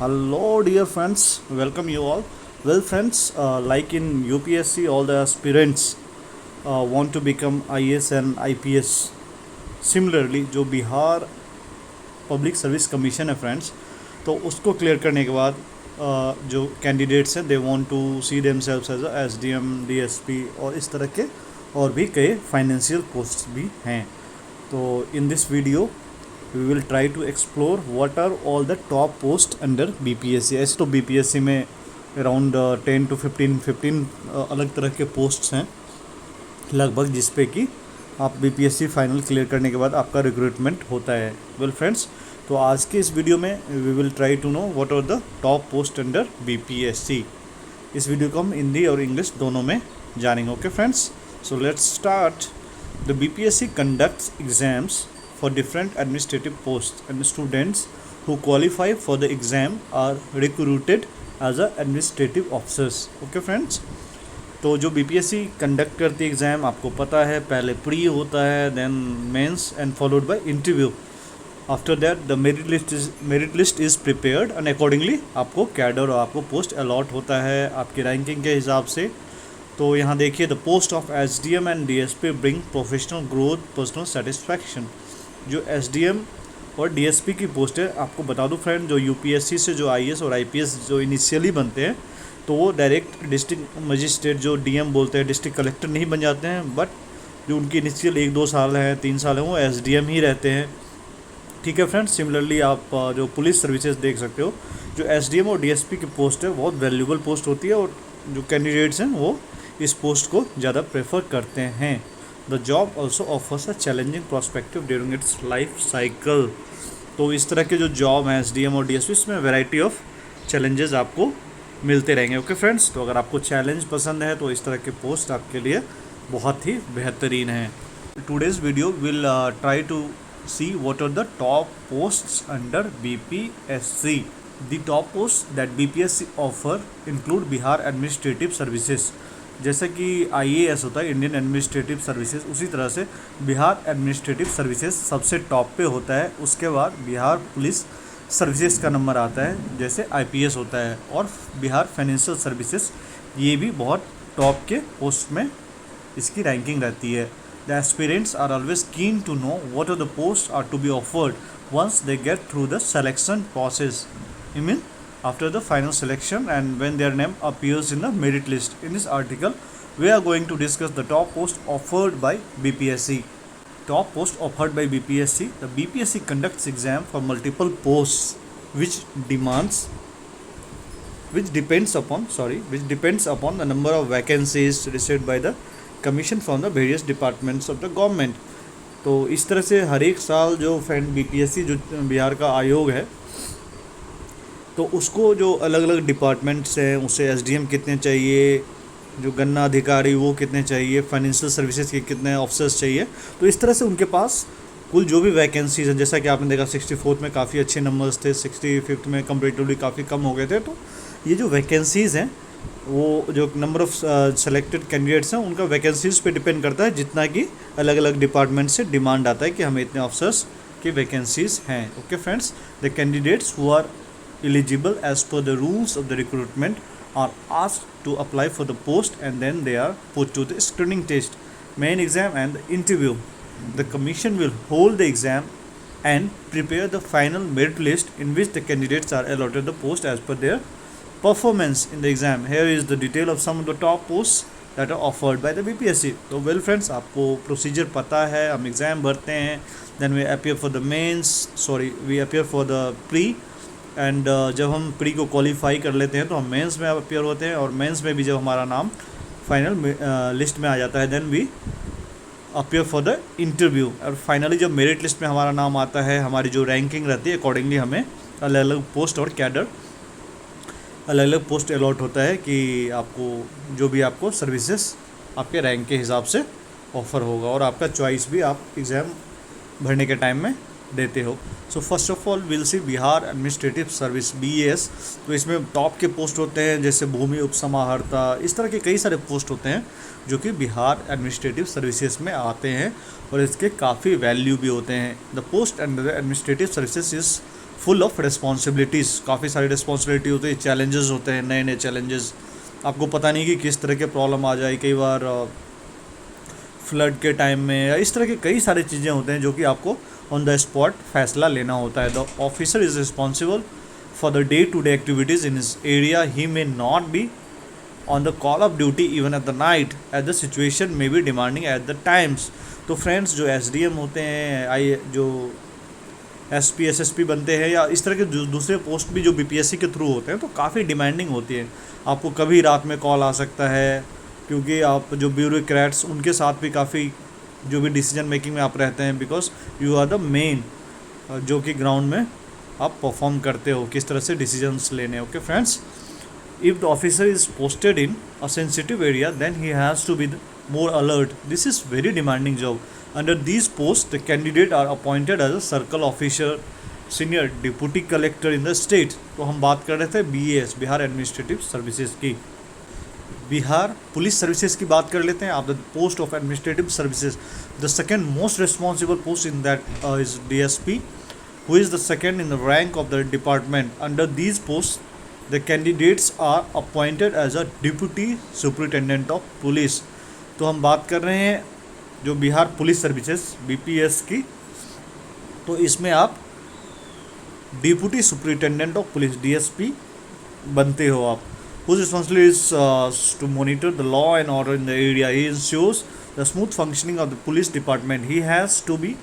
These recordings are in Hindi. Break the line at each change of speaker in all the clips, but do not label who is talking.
Hello, dear friends. Welcome you all. Well, friends, like in UPSC, all the aspirants want to become IAS and IPS. Similarly, जो बिहार पब्लिक सर्विस कमीशन है फ्रेंड्स, तो उसको क्लियर करने के बाद जो कैंडिडेट्स हैं they want to see themselves as SDM, DSP और इस तरह के और भी कई फाइनेंशियल पोस्ट भी हैं. तो in this video we will try to explore what are all the top posts under BPSC. ऐसे तो BPSC में अराउंड 10 to 15 अलग तरह के पोस्ट्स हैं लगभग, जिस पे कि आप BPSC फाइनल क्लियर करने के बाद आपका रिक्रूटमेंट होता है. वेल फ्रेंड्स, तो आज के इस वीडियो में we will try to know what are the top post under BPSC. इस वीडियो को हम हिंदी और इंग्लिश दोनों में जानेंगे. Okay friends, so let's start. The BPSC conducts exams for different administrative posts and students who qualify for the exam are recruited as a administrative officers. Okay friends, तो जो BPSC कंडक्ट करती है एग्ज़ाम आपको पता है, पहले प्री होता है, then mains and followed by interview. After that the merit list is prepared and accordingly आपको कैडर और आपको पोस्ट अलॉट होता है आपकी रैंकिंग के हिसाब से. तो यहाँ देखिए, the post of SDM and DSP bring professional growth, personal satisfaction. जो SDM और DSP की पोस्ट है, आपको बता दूं फ्रेंड, जो UPSC से जो IAS और IPS जो इनिशियली बनते हैं तो वो डायरेक्ट डिस्ट्रिक्ट मजिस्ट्रेट जो DM बोलते हैं, डिस्ट्रिक्ट कलेक्टर नहीं बन जाते हैं, बट जो उनकी इनिशियल 1-2 साल हैं, 3 साल हैं, वो SDM ही रहते हैं. ठीक है फ्रेंड्स. सिमिलरली आप जो पुलिस सर्विसेज देख सकते हो, जो SDM और DSP की पोस्ट है बहुत वैल्यूबल पोस्ट होती है और जो कैंडिडेट्स हैं वो इस पोस्ट को ज़्यादा प्रेफर करते हैं. The job also offers a challenging perspective during its life cycle. तो इस तरह के जो जॉब हैं SDM और DSP, इसमें वैरायटी ऑफ चैलेंजेस आपको मिलते रहेंगे. ओके फ्रेंड्स, तो अगर आपको चैलेंज पसंद है तो इस तरह के पोस्ट आपके लिए बहुत ही बेहतरीन हैं. Today's video will try to see what are the top posts under BPSC. The top post that BPSC offer include Bihar administrative services. जैसे कि IAS होता है, इंडियन एडमिनिस्ट्रेटिव सर्विसेज, उसी तरह से बिहार एडमिनिस्ट्रेटिव सर्विसेज सबसे टॉप पे होता है. उसके बाद बिहार पुलिस सर्विसेज का नंबर आता है, जैसे IPS होता है, और बिहार फाइनेंशियल सर्विसेज, ये भी बहुत टॉप के पोस्ट में इसकी रैंकिंग रहती है. The aspirants are always keen to know what are the post are to be offered once they get through the selection process. I mean after the final selection and when their name appears in the merit list. In this article, we are going to discuss the top post offered by BPSC. Top post offered by BPSC. The BPSC conducts exam for multiple posts which depends upon the number of vacancies received by the commission from the various departments of the government. तो इस तरह से हर एक साल जो BPSC जो बिहार का आयोग है, तो उसको जो अलग अलग डिपार्टमेंट्स हैं उससे SDM कितने चाहिए, जो गन्ना अधिकारी वो कितने चाहिए, फाइनेंशियल सर्विसेज के कितने ऑफिसर्स चाहिए, तो इस तरह से उनके पास कुल जो भी वैकेंसीज हैं, जैसा कि आपने देखा 64 में काफ़ी अच्छे नंबर्स थे, 65 में कंपेरेटिवली काफ़ी कम हो गए थे. तो ये जो वैकेंसीज़ हैं वो जो नंबर ऑफ़ सेलेक्टेड कैंडिडेट्स हैं उनका वैकेंसीज़ पे डिपेंड करता है, जितना कि अलग अलग डिपार्टमेंट से डिमांड आता है कि हमें इतने ऑफिसर्स की वैकेंसीज़ हैं. Okay friends, the candidates who are eligible as per the rules of the recruitment are asked to apply for the post and then they are put to the screening test, main exam and the interview. The commission will hold the exam and prepare the final merit list in which the candidates are allotted the post as per their performance in the exam. Here is the detail of some of the top posts that are offered by the BPSC. तो well friends, आपको प्रोसीजर पता है. हम एग्ज़ाम भरते हैं, then we appear for the we appear for the pre and जब हम प्री को क्वालिफाई कर लेते हैं तो हम मेंस में अपेयर होते हैं, और मेंस में भी जब हमारा नाम फाइनल लिस्ट में आ जाता है then we appear for the interview. और फाइनली जब मेरिट लिस्ट में हमारा नाम आता है, हमारी जो रैंकिंग रहती है अकॉर्डिंगली हमें अलग अलग पोस्ट और कैडर अलग अलग पोस्ट अलॉट होता है कि आपको जो भी आपको सर्विसेज आपके रैंक के हिसाब से ऑफ़र होगा, और आपका चॉइस भी आप एग्ज़ाम भरने के टाइम में देते हो. So first of all will see Bihar administrative service BAS. तो इसमें टॉप के पोस्ट होते हैं, जैसे भूमि उपसमाहर्ता, इस तरह के कई सारे पोस्ट होते हैं जो कि बिहार एडमिनिस्ट्रेटिव सर्विसेज में आते हैं और इसके काफ़ी वैल्यू भी होते हैं. The post under administrative services is full of responsibilities, काफ़ी सारी रिस्पॉन्सिबिलिटी होती है, चैलेंजेस होते हैं, नए नए चैलेंजेस, आपको पता नहीं कि किस तरह के प्रॉब्लम आ जाए, कई बार फ्लड के टाइम में या इस तरह के कई सारी चीज़ें होते हैं जो कि आपको ऑन द स्पॉट फैसला लेना होता है। The officer is responsible for the day to day activities in his area, he may not be on the call of duty even at the night at the situation may be demanding at the times. तो फ्रेंड्स, जो SDM होते हैं, जो SP SSP बनते हैं या इस तरह के दूसरे पोस्ट भी जो BPSC के थ्रू होते हैं, तो काफ़ी डिमांडिंग होती है। आपको कभी रात में कॉल आ सकता है, क्योंकि आप जो ब्यूरोक्रेट्स उनके साथ भी काफ़ी जो भी डिसीजन मेकिंग में आप रहते हैं, because you are the main जो कि ग्राउंड में आप परफॉर्म करते हो, किस तरह से डिसीजंस लेने। Okay friends, if the officer is posted in a sensitive area, then he has to be more alert. This is very demanding job. Under these posts, the candidate are appointed as a circle officer, senior deputy collector in the state. तो हम बात कर रहे थे BAS, बिहार एडमिनिस्ट्रेटिव सर्विसेज की। बिहार पुलिस सर्विसेज की बात कर लेते हैं। आप the post of administrative services, the second most responsible post in that is DSP, who is the second in the rank of the department. Under these posts, the candidates are appointed as a deputy superintendent of police. तो हम बात कर रहे हैं जो बिहार पुलिस सर्विसेज BPS की, तो इसमें आप deputy superintendent of police DSP बनते हो आप। whose responsibility is to monitor the law and order in the area. He ensures the smooth functioning of the police department. He has to be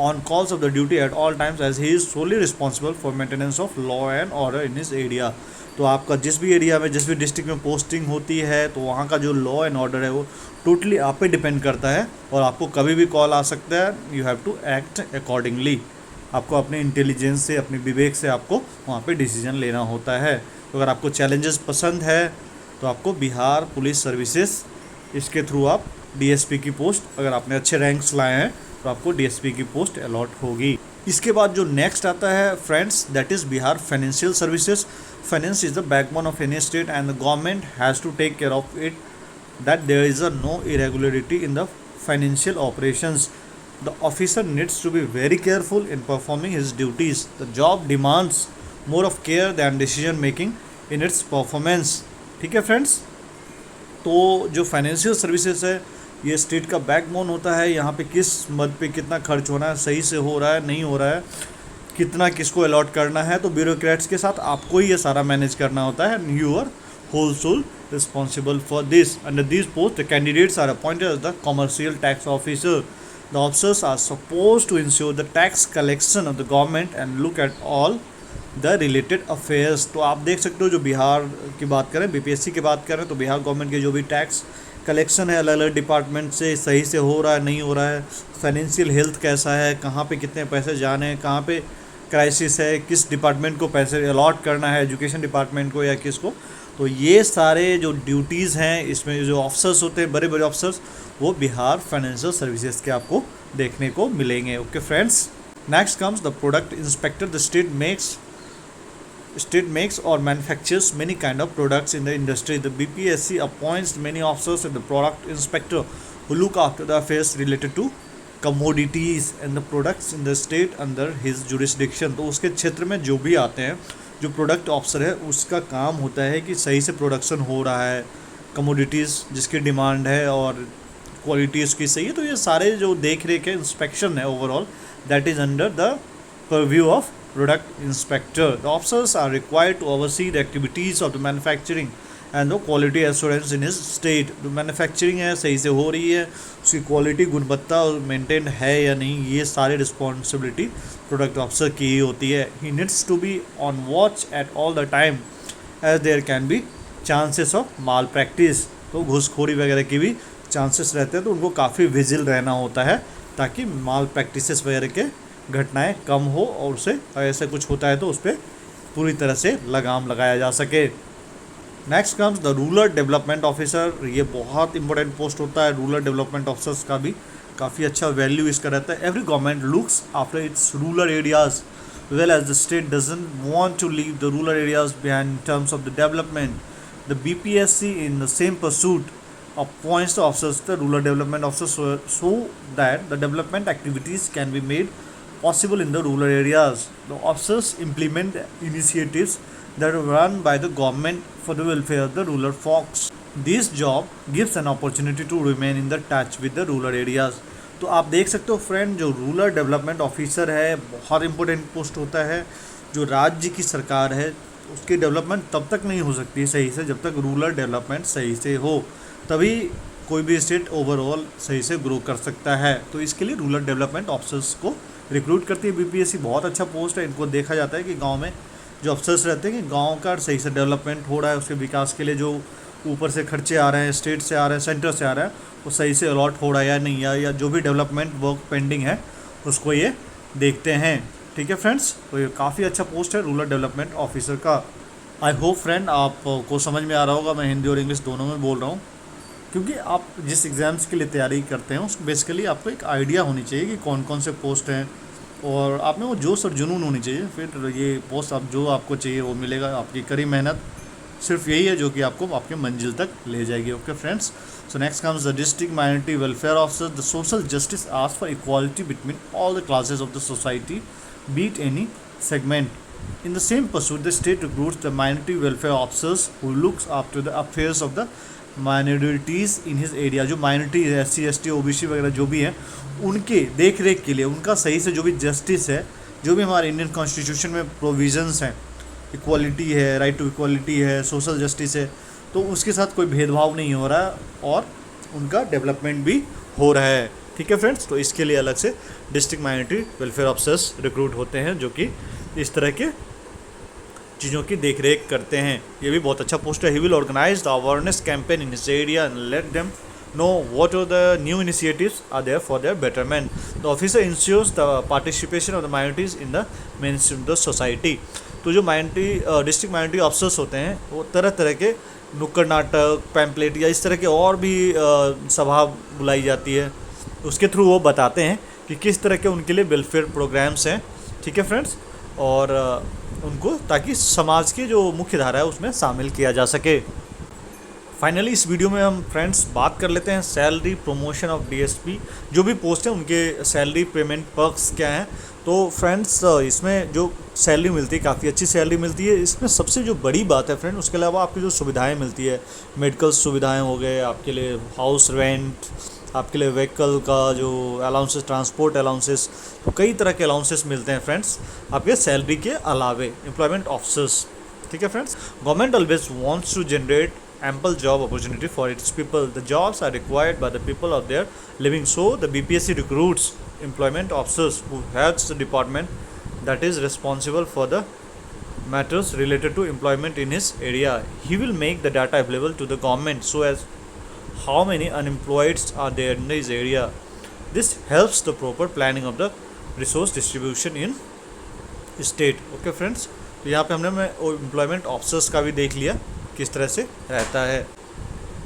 on calls of the duty at all times as he is solely responsible for maintenance of law and order in his area. तो आपका जिस भी एरिया में, जिस भी डिस्ट्रिक्ट में पोस्टिंग होती है, तो वहाँ का जो लॉ एंड ऑर्डर है वो टोटली आप पे डिपेंड करता है, और आपको कभी भी कॉल आ सकता है। You have to act accordingly. आपको अपने इंटेलिजेंस से, अपने विवेक से आपको वहाँ पे डिसीजन लेना होता है। तो अगर आपको चैलेंजेस पसंद है तो आपको बिहार पुलिस सर्विसेज, इसके थ्रू आप DSP की पोस्ट, अगर आपने अच्छे रैंक्स लाए हैं तो आपको DSP की पोस्ट अलॉट होगी। इसके बाद जो नेक्स्ट आता है friends, that is Bihar financial services. Finance is the backbone of any state and the government has to take care of it that there is a no irregularity in the financial operations. The officer needs to be very careful in performing his duties. The job demands more of care than decision making in its performance. ठीक है फ्रेंड्स, तो जो फाइनेंशियल सर्विसेज है ये स्टेट का बैकबोन होता है। यहाँ पे किस मद पे कितना खर्च होना है, सही से हो रहा है नहीं हो रहा है, कितना किसको अलॉट करना है, तो ब्यूरोक्रेट्स के साथ आपको ही ये सारा मैनेज करना होता है। You are whole sole responsible for this. Under this post the candidates are appointed as the commercial tax officer. The officers are supposed to ensure the tax collection of the government and look at all the related affairs. तो आप देख सकते हो, जो बिहार की बात करें, BPSC की बात करें, तो बिहार गवर्नमेंट के जो भी टैक्स कलेक्शन है अलग अलग डिपार्टमेंट से, सही से हो रहा है नहीं हो रहा है, फाइनेंशियल हेल्थ कैसा है, कहाँ पे कितने पैसे जाने हैं, कहाँ पे क्राइसिस है, किस डिपार्टमेंट को पैसे अलॉट करना है, एजुकेशन डिपार्टमेंट को या किसको, तो ये सारे जो ड्यूटीज़ हैं इसमें जो ऑफिसर्स होते हैं, बड़े बड़े ऑफिसर्स, वो बिहार फाइनेंशियल सर्विसेज के आपको देखने को मिलेंगे. Okay friends, next comes the product inspector. The state makes or manufactures many kind of products in the industry. The BPSC appoints many officers as the product inspector who look after the affairs related to commodities and the products in the state under his jurisdiction. तो उसके क्षेत्र में जो भी आते हैं, जो प्रोडक्ट ऑफिसर है उसका काम होता है कि सही से प्रोडक्शन हो रहा है, कमोडिटीज़ जिसकी डिमांड है और क्वालिटी उसकी सही है, तो ये सारे जो देख रेख है, इंस्पेक्शन है overall, that is under the purview of product inspector. The officers are required to oversee the activities of the manufacturing and the quality assurance in his state. जो मैन्युफैक्चरिंग है सही से हो रही है, उसकी क्वालिटी गुणवत्ता मेंटेन है या नहीं, ये सारे रिस्पॉन्सिबिलिटी प्रोडक्ट ऑफिसर की ही होती है. He needs to be on watch at all the time as there can be chances of malpractice. तो घूसखोरी वगैरह की भी चांसेस रहते हैं, तो उनको काफ़ी विजिल रहना होता है ताकि माल प्रैक्टिसेस वगैरह के घटनाएं कम हो, और उससे ऐसा कुछ होता है तो उस पर पूरी तरह से लगाम लगाया जा सके. Next comes the rural development officer. ये बहुत इंपॉर्टेंट पोस्ट होता है. रूरल डेवलपमेंट ऑफिसर्स का भी काफ़ी अच्छा वैल्यू इसका रहता है. Every government looks after its rural areas well as the state doesn't want to leave the rural areas behind in terms of the development. The BPSC in the same pursuit appoints the officers, the rural development officers, so that the development activities can be made possible in the rural areas. The officers implement initiatives that are run by the government for the welfare of the rural folks. This job gives an opportunity to remain in the touch with the rural areas. तो आप देख सकते हो फ्रेंड, जो रूरल डेवलपमेंट ऑफिसर है बहुत इंपॉर्टेंट पोस्ट होता है। जो राज्य की सरकार है उसकी डेवलपमेंट तब तक नहीं हो सकती सही से जब तक रूरल डेवलपमेंट सही से हो, तभी कोई भी स्टेट ओवरऑल सही से ग्रो कर सकता है। तो इसके लिए रूरल डेवलपमेंट ऑफिसर्स को रिक्रूट करती है बीपीएससी। बहुत अच्छा पोस्ट है। इनको देखा जाता है कि गांव में जो अफसर्स रहते हैं कि गांव का सही से डेवलपमेंट हो रहा है, उसके विकास के लिए जो ऊपर से खर्चे आ रहे हैं, स्टेट से आ रहे हैं, सेंटर से आ रहा है, वो सही से अलॉट हो रहा है या नहीं, या जो भी डेवलपमेंट वर्क पेंडिंग है उसको ये देखते हैं। ठीक है फ्रेंड्स, तो ये काफ़ी अच्छा पोस्ट है रूरल डेवलपमेंट ऑफिसर का। आई होप फ्रेंड आपको समझ में आ रहा होगा। मैं हिंदी और इंग्लिश दोनों में बोल रहा हूँ, क्योंकि आप जिस एग्ज़ाम्स के लिए तैयारी करते हैं उस बेसिकली आपको एक आइडिया होनी चाहिए कि कौन कौन से पोस्ट हैं, और आप में वो जोश और जुनून होनी चाहिए। फिर ये पोस्ट आप जो आपको चाहिए वो मिलेगा। आपकी कड़ी मेहनत सिर्फ यही है जो कि आपको आपके मंजिल तक ले जाएगी। Okay friends, so next comes the district minority welfare officer. The social justice ask for equality between all the classes of the society, be it any segment. In the same pursuit, the state recruits the minority welfare officers who looks after the affairs of the minorities in his area. जो माइनॉरिटी SC ST OBC वगैरह जो भी हैं उनके देख रेख के लिए, उनका सही से जो भी जस्टिस है, जो भी हमारे इंडियन कॉन्स्टिट्यूशन में प्रोविजंस हैं, इक्वालिटी है, राइट टू इक्वालिटी है, सोशल जस्टिस है, तो उसके साथ कोई भेदभाव नहीं हो रहा और उनका डेवलपमेंट भी हो रहा है। ठीक है फ्रेंड्स, तो इसके लिए अलग से district minority welfare officers recruit होते हैं जो कि इस तरह के चीज़ों की देख रेख करते हैं। ये भी बहुत अच्छा पोस्ट है। He will organise the awareness campaign in his area and let them know what are the new initiatives are there for their betterment. The officer ensures the participation of the minorities in the mainstream the society. तो जो माइनॉरिटी डिस्ट्रिक्ट माइनॉरिटी ऑफिसर्स होते हैं वो तरह तरह के नुक्कड़ नाटक, पैम्पलेट या इस तरह के और भी सभा बुलाई जाती है, उसके थ्रू वो बताते हैं कि किस तरह के उनके लिए वेलफेयर प्रोग्राम्स हैं। ठीक है फ्रेंड्स, और उनको ताकि समाज की जो मुख्य धारा है उसमें शामिल किया जा सके। फाइनली इस वीडियो में हम फ्रेंड्स बात कर लेते हैं सैलरी प्रमोशन ऑफ डीएसपी। जो भी पोस्ट हैं उनके सैलरी पेमेंट पर्क्स क्या हैं। तो फ्रेंड्स इसमें जो सैलरी मिलती है काफ़ी अच्छी सैलरी मिलती है। इसमें सबसे जो बड़ी बात है फ्रेंड, उसके अलावा आपकी जो सुविधाएं मिलती है, मेडिकल सुविधाएं हो गए, आपके लिए हाउस रेंट, आपके लिए व्हीकल का जो अलाउंसेस, ट्रांसपोर्ट अलाउंसेस, तो कई तरह के अलाउंसेस मिलते हैं फ्रेंड्स आपके सैलरी के अलावे एम्प्लॉयमेंट ऑफिसर्स। ठीक है friends, government always wants to generate ample job opportunity for its people. The jobs are required by the people of their living, so the BPSC recruits employment officers who heads the department that is responsible for the matters related to employment in his area. He will make the data available to the government so as how many unemployed are there in his area. This helps the proper planning of the resource distribution in state. Okay friends, तो यहाँ पे हमने एम्प्लॉयमेंट ऑफिसर्स का भी देख लिया किस तरह से रहता है।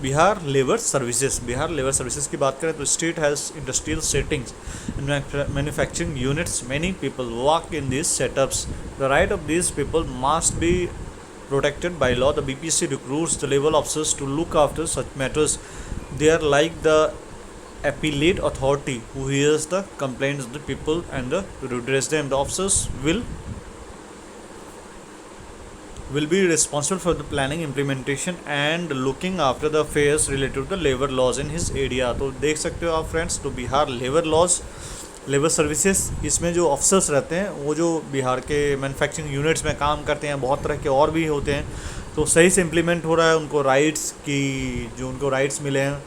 Bihar labour services. Bihar labour services की बात करें तो state has industrial settings and manufacturing units. Many people work in this setups. The right of this people must be protected by law. The BPSC recruits the level officers to look after such matters. They are like the appellate authority who hears the complaints of the people and redress them. The officers will be responsible for the planning, implementation and looking after the affairs related to the labor laws in his area. तो देख सकते हो आप फ्रेंड्स, तो Bihar labour laws, labour services, इसमें जो ऑफिसर्स रहते हैं वो जो बिहार के मैन्युफैक्चरिंग यूनिट्स में काम करते हैं, बहुत तरह के और भी होते हैं, तो सही से इम्प्लीमेंट हो रहा है। उनको राइट्स की जो उनको राइट्स मिले हैं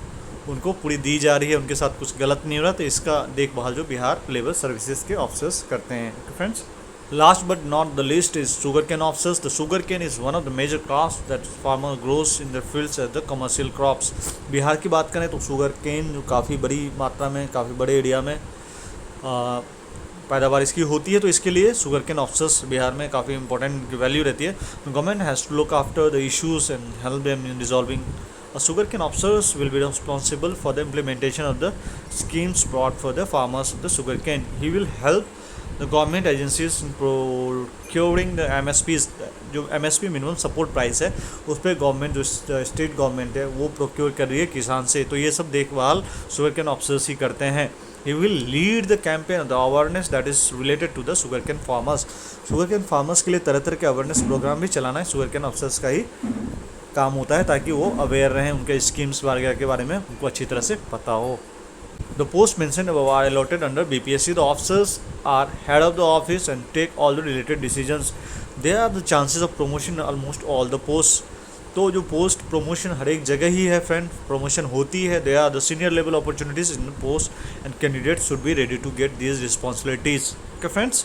उनको पूरी दी जा रही है, उनके साथ कुछ गलत नहीं हो रहा, तो इसका देखभाल जो बिहार लेबर सर्विसेज के ऑफिसर्स करते हैं। Friends, last but not the least is sugarcane officers. The sugarcane is one of the major crops that farmer grows in their fields as the commercial crops. Bihar की बात करें तो sugarcane जो काफ़ी बड़ी मात्रा में, काफ़ी बड़े एरिया में पैदावार इसकी होती है, तो इसके लिए sugarcane officers बिहार में काफ़ी इंपॉर्टेंट वैल्यू रहती है। Government has to look after the issues and help them in resolving. Sugarcane officers will be responsible for the implementation of the schemes brought for the farmers of the sugarcane. He will help the government agencies in procuring the MSPs. जो MSP मिनिमम सपोर्ट प्राइस है उस पर गवर्नमेंट, जो स्टेट गवर्नमेंट है वो प्रोक्योर कर रही है किसान से, तो ये सब देखभाल सुगरकेन ऑफिसर्स ही करते हैं. he will lead the campaign, the awareness that is related to the sugarcane farmers. sugarcane farmers के लिए तरह तरह के अवेयरनेस प्रोग्राम भी चलाना है sugarcane अफसर्स का ही काम होता है, ताकि वो अवेयर रहें, उनके स्कीम्स वगैरह के बारे में उनको अच्छी तरह से पता हो. The posts mentioned above are allotted under BPSC. The officers are head of the office and take all the related decisions. There are the chances of promotion in almost all the posts. तो जो पोस्ट प्रमोशन हर एक जगह ही है फ्रेंड, प्रमोशन होती है. They are the senior level opportunities in post and candidate should be ready to get these responsibilities. Okay friends,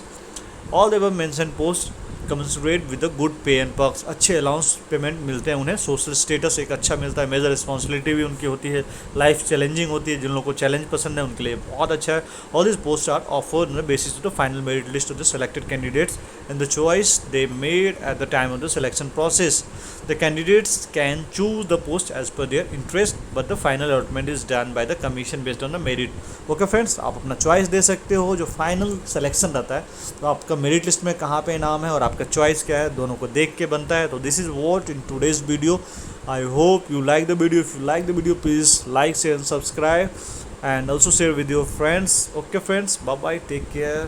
all the above mention post commensurate with the good pay and perks. अच्छे अलाउंस पेमेंट मिलते हैं उन्हें, सोशल स्टेटस एक अच्छा मिलता है, मेजर रिस्पॉन्सिबिलिटी भी उनकी होती है, लाइफ चैलेंजिंग होती है, जिन लोगों को चैलेंज पसंद है उनके लिए बहुत अच्छा है. All this post are offered on the basis of the final merit list of the selected candidates and the choice they made at the time of the selection process. The candidates can choose the post as per their interest, but the final allotment is done by the commission based on the merit. Okay friends, आप अपना चॉइस दे सकते हो. जो फाइनल सिलेक्शन रहता है तो आपका मेरिट लिस्ट में कहाँ पे नाम है और आपका चॉइस क्या है, दोनों को देख के बनता है. तो this is what in today's video. I hope you like the video. If you like the video, please like, share and subscribe, and also share with your friends. Okay friends, bye bye, take care.